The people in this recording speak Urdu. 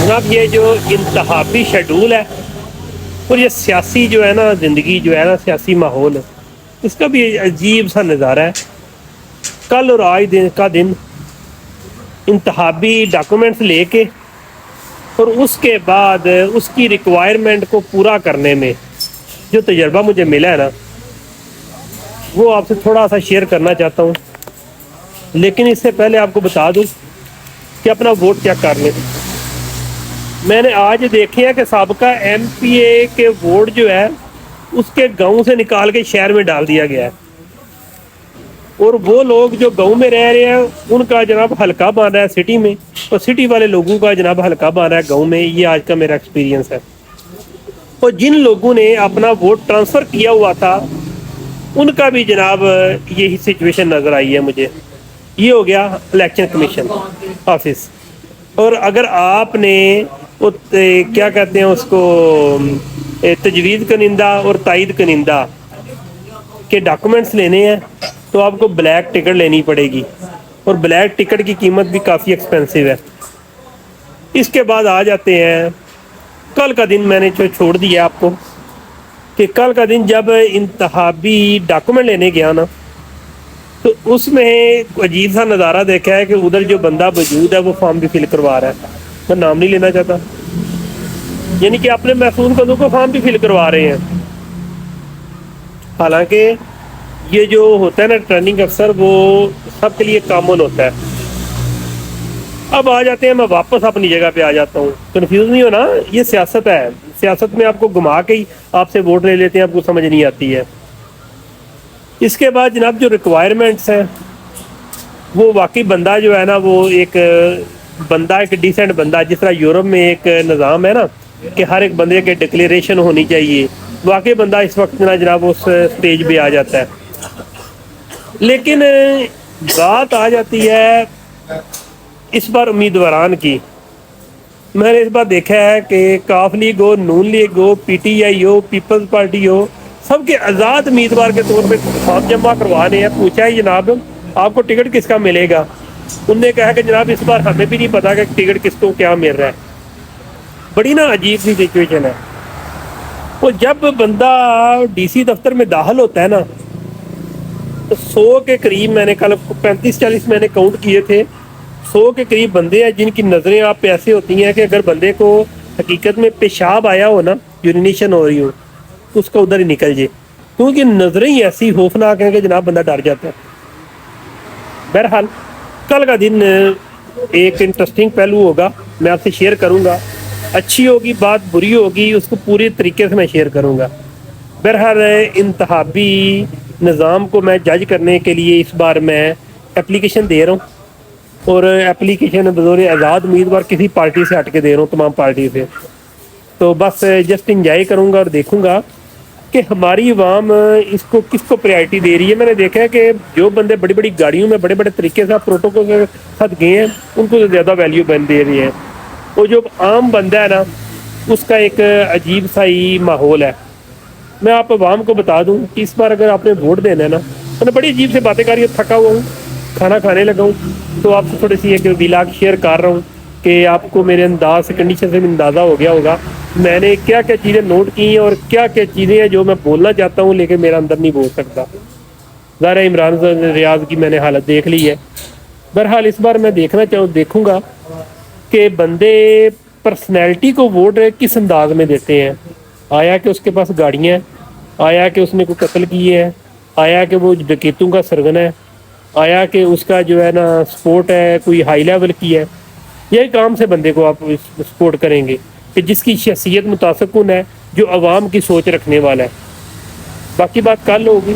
جناب یہ جو انتخابی شیڈول ہے اور یہ سیاسی جو ہے نا زندگی جو ہے نا سیاسی ماحول اس کا بھی عجیب سا نظارہ ہے. کل اور آج دن کا دن انتخابی ڈاکومنٹس لے کے اور اس کے بعد اس کی ریکوائرمنٹ کو پورا کرنے میں جو تجربہ مجھے ملا ہے نا وہ آپ سے تھوڑا سا شیئر کرنا چاہتا ہوں. لیکن اس سے پہلے آپ کو بتا دوں کہ اپنا ووٹ چیک کر لیں. میں نے آج دیکھے ہیں کہ سابقہ ایم پی اے کے ووٹ جو ہے اس کے گاؤں سے نکال کے شہر میں ڈال دیا گیا ہے اور وہ لوگ جو گاؤں میں رہ رہے ہیں ان کا جناب حلقہ بن رہا ہے سٹی میں اور سٹی والے لوگوں کا جناب حلقہ بن رہا ہے گاؤں میں. یہ آج کا میرا ایکسپیرینس ہے. اور جن لوگوں نے اپنا ووٹ ٹرانسفر کیا ہوا تھا ان کا بھی جناب یہی سچویشن نظر آئی ہے مجھے. یہ ہو گیا الیکشن کمیشن آفس. اور اگر آپ نے کیا کہتے ہیں اس کو تجویز کنندہ اور تائید کنندہ کے ڈاکومنٹس لینے ہیں تو آپ کو بلیک ٹکٹ لینی پڑے گی اور بلیک ٹکٹ کی قیمت بھی کافی ایکسپینسو ہے. اس کے بعد آ جاتے ہیں کل کا دن. میں نے جو چھوڑ دیا آپ کو کہ کل کا دن جب انتخابی ڈاکومنٹ لینے گیا نا تو اس میں عجیب سا نظارہ دیکھا ہے کہ ادھر جو بندہ موجود ہے وہ فارم بھی فل کروا رہا ہے. میں نام نہیں لینا چاہتا. یعنی کہ اپنے محفوظ بندوں کو فارم بھی فل کروا رہے ہیں. حالانکہ یہ جو ہوتا ہے نا ریٹرننگ افسر وہ سب کے لیے کامن ہوتا ہے. اب آ جاتے ہیں, میں واپس اپنی جگہ پہ آ جاتا ہوں. کنفیوز نہیں ہونا, یہ سیاست ہے. سیاست میں آپ کو گھما کے ہی آپ سے ووٹ لے لیتے ہیں, آپ کو سمجھ نہیں آتی ہے. اس کے بعد جناب جو ریکوائرمنٹس ہیں وہ واقعی بندہ جو ہے نا وہ ایک بندہ ایک ڈیسنٹ بندہ, جس طرح یورپ میں ایک نظام ہے نا کہ ہر ایک بندے کے ڈکلیریشن ہونی چاہیے, واقعی بندہ اس وقت جناب اس سٹیج پہ آ جاتا ہے. لیکن بات آ جاتی ہے اس بار امیدواران کی. میں نے اس بار دیکھا ہے کہ کاف لیگ ہو, نون لیگ ہو, پی ٹی آئی ہو, پیپلز پارٹی ہو, سب کے آزاد امیدوار کے طور پہ فارم جمع کروانے ہیں. پوچھا ہے جناب آپ کو ٹکٹ کس کا ملے گا؟ انہوں نے کہا کہ جناب اس بار ہمیں بھی نہیں پتا کہ ٹکٹ کس کو کیا مل رہا ہے. بڑی نا عجیب سی سچویشن ہے. وہ جب بندہ ڈی سی دفتر میں داخل ہوتا ہے نا تو 100 کے قریب, میں نے کل 35-40 میں نے کاؤنٹ کیے تھے, 100 کے قریب بندے ہیں جن کی نظریں آپ پہ ایسے ہوتی ہیں کہ اگر بندے کو حقیقت میں پیشاب آیا ہو نا, یورینیشن ہو رہی ہو, تو اس کا ادھر ہی نکل جائے, کیونکہ نظریں ہی ایسی خوفناک ہیں کہ جناب بندہ ڈر جاتا ہے. بہرحال کل کا دن ایک انٹرسٹنگ پہلو ہوگا, میں آپ سے شیئر کروں گا. اچھی ہوگی بات, بری ہوگی اس کو پوری طریقے سے میں شیئر کروں گا. بہرحال انتخابی نظام کو میں جج کرنے کے لیے اس بار میں اپلیکیشن دے رہا ہوں, اور اپلیکیشن بطور آزاد امیدوار کسی پارٹی سے ہٹ کے دے رہا ہوں, تمام پارٹی سے. تو بس جسٹ انجوائے کروں گا اور دیکھوں گا کہ ہماری عوام اس کو کس کو پریارٹی دے رہی ہے. میں نے دیکھا ہے کہ جو بندے بڑی بڑی گاڑیوں میں بڑے بڑے طریقے سے پروٹوکول کے ساتھ گئے ہیں ان کو زیادہ ویلیو بن دے رہی ہے. وہ جو عام بندہ ہے نا اس کا ایک عجیب سا ہی ماحول ہے. میں آپ عوام کو بتا دوں کہ اس بار اگر آپ نے ووٹ دینا ہے نا, میں نے بڑی عجیب سے باتیں کر رہی ہوں, تھکا ہوا ہوں, کھانا کھانے لگا ہوں, تو آپ سے تھوڑی سی ایک ویلاگ شیئر کر رہا ہوں کہ آپ کو میرے انداز سے کنڈیشن سے اندازہ ہو گیا ہوگا میں نے کیا کیا چیزیں نوٹ کی ہیں اور کیا کیا چیزیں ہیں جو میں بولنا چاہتا ہوں لیکن میرا اندر نہیں بول سکتا. ظاہر عمران ریاض کی میں نے حالت دیکھ لی ہے. بہرحال اس بار میں دیکھوں گا کہ بندے پرسنالٹی کو ووٹ کس انداز میں دیتے ہیں. آیا کہ اس کے پاس گاڑیاں ہیں, آیا کہ اس نے کوئی قتل کیے ہیں, آیا کہ وہ ڈکیتوں کا سرگنا ہے, آیا کہ اس کا جو ہے نا سپورٹ ہے کوئی ہائی لیول کی ہے. یہی کام سے بندے کو آپ سپورٹ کریں گے کہ جس کی شخصیت متاثر کن ہے, جو عوام کی سوچ رکھنے والا ہے. باقی بات کل ہوگی.